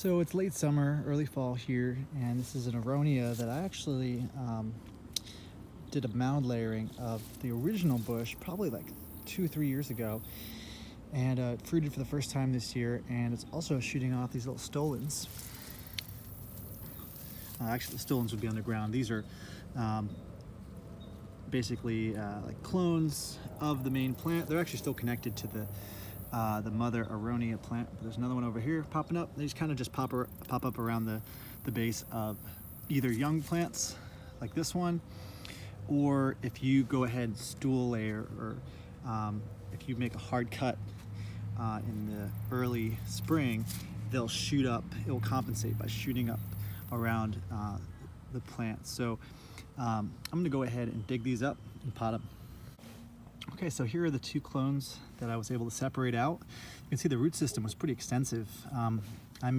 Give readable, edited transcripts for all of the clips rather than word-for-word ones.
So it's late summer, early fall here, and this is an Aronia that I actually did a mound layering of the original bush probably like 2-3 years ago, and it fruited for the first time this year, and it's also shooting off these little stolons. Actually, the stolons would be underground. These are basically like clones of the main plant. They're actually still connected to the mother Aronia plant. But there's another one over here popping up. They just kind of just pop up around the base of either young plants like this one, or if you go ahead and stool layer, or if you make a hard cut in the early spring, they'll shoot up. It will compensate by shooting up around the plant. So I'm going to go ahead and dig these up and pot them. Okay, so here are the two clones that I was able to separate out. You can see the root system was pretty extensive. I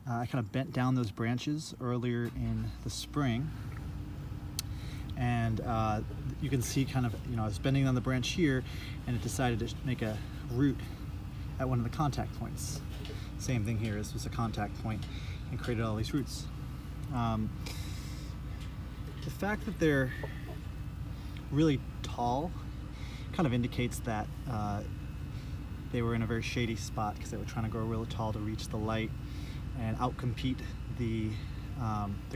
kind of bent down those branches earlier in the spring, and you can see kind of, I was bending on the branch here, and it decided to make a root at one of the contact points. Same thing here, this was a contact point and created all these roots. The fact that they're really tall kind of indicates that they were in a very shady spot because they were trying to grow really tall to reach the light and outcompete the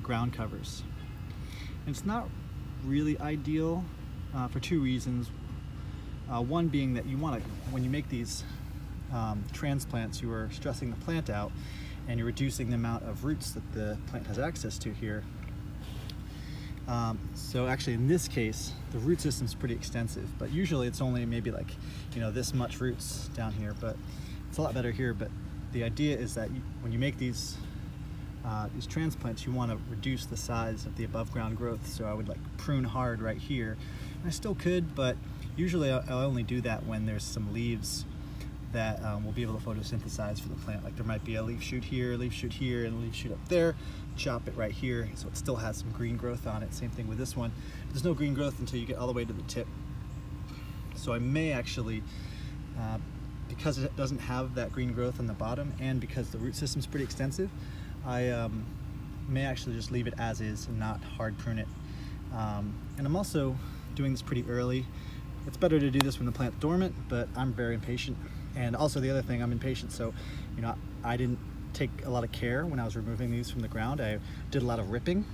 ground covers. And it's not really ideal for two reasons. One being that you want to, when you make these transplants, you are stressing the plant out and you're reducing the amount of roots that the plant has access to here. So actually in this case, the root system is pretty extensive, but usually it's only maybe like, this much roots down here, but it's a lot better here. But the idea is that when you make these transplants, you want to reduce the size of the above ground growth. So I would like prune hard right here. And I still could, but usually I'll only do that when there's some leaves that will be able to photosynthesize for the plant. Like there might be a leaf shoot here, and a leaf shoot up there. Chop it right here so it still has some green growth on it. Same thing with this one. There's no green growth until you get all the way to the tip. So I may actually, because it doesn't have that green growth on the bottom, and because the root system's pretty extensive, I may actually just leave it as is and not hard prune it. And I'm also doing this pretty early. It's better to do this when the plant's dormant, but I'm very impatient. And also the other thing, I'm impatient, so I didn't take a lot of care when I was removing these from the ground. I did a lot of ripping,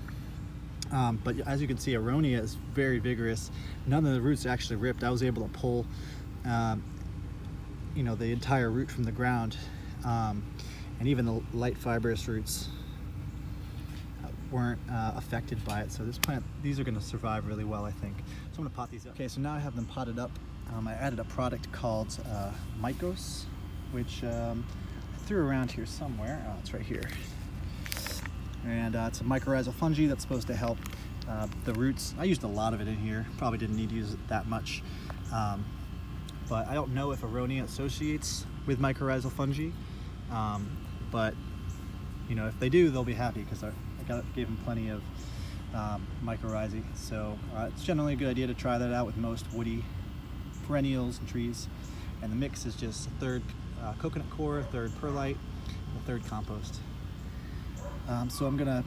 but as you can see, Aronia is very vigorous. None of the roots actually ripped. I was able to pull the entire root from the ground, and even the light fibrous roots weren't affected by it. So this plant, these are going to survive really well, I think. So I'm going to pot these up. Okay, so now I have them potted up. I added a product called Mycos, which I threw around here somewhere. Oh, it's right here. And it's a mycorrhizal fungi that's supposed to help the roots. I used a lot of it in here. Probably didn't need to use it that much. But I don't know if Aronia associates with mycorrhizal fungi. But if they do, they'll be happy because I gave them plenty of mycorrhizae. So it's generally a good idea to try that out with most woody perennials and trees. And the mix is just a third coconut coir, a third perlite, and a third compost. So I'm gonna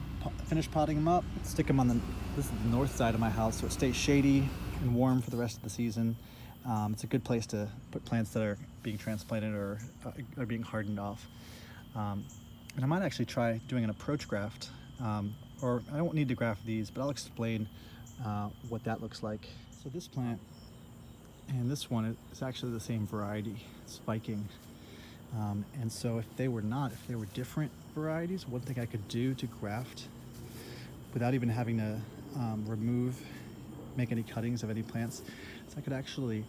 finish potting them up, stick them on this is the north side of my house, so it stays shady and warm for the rest of the season. It's a good place to put plants that are being transplanted or are being hardened off. And I might actually try doing an approach graft, or I don't need to graft these, but I'll explain what that looks like. So this plant and this one is actually the same variety, spiking. And so if they were different varieties, one thing I could do to graft without even having to make any cuttings of any plants, is I could actually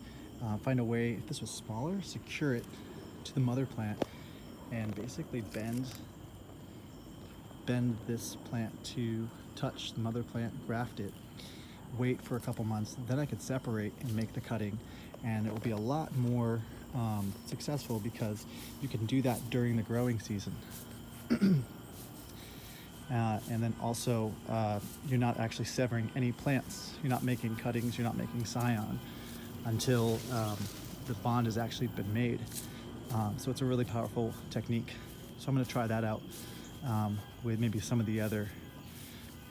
find a way, if this was smaller, secure it to the mother plant and basically bend this plant to touch the mother plant, graft it, wait for a couple months, then I could separate and make the cutting, and it will be a lot more successful because you can do that during the growing season. And then also you're not actually severing any plants. You're not making cuttings, you're not making scion until the bond has actually been made. So it's a really powerful technique. So I'm going to try that out with maybe some of the other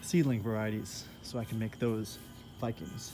seedling varieties so I can make those Vikings.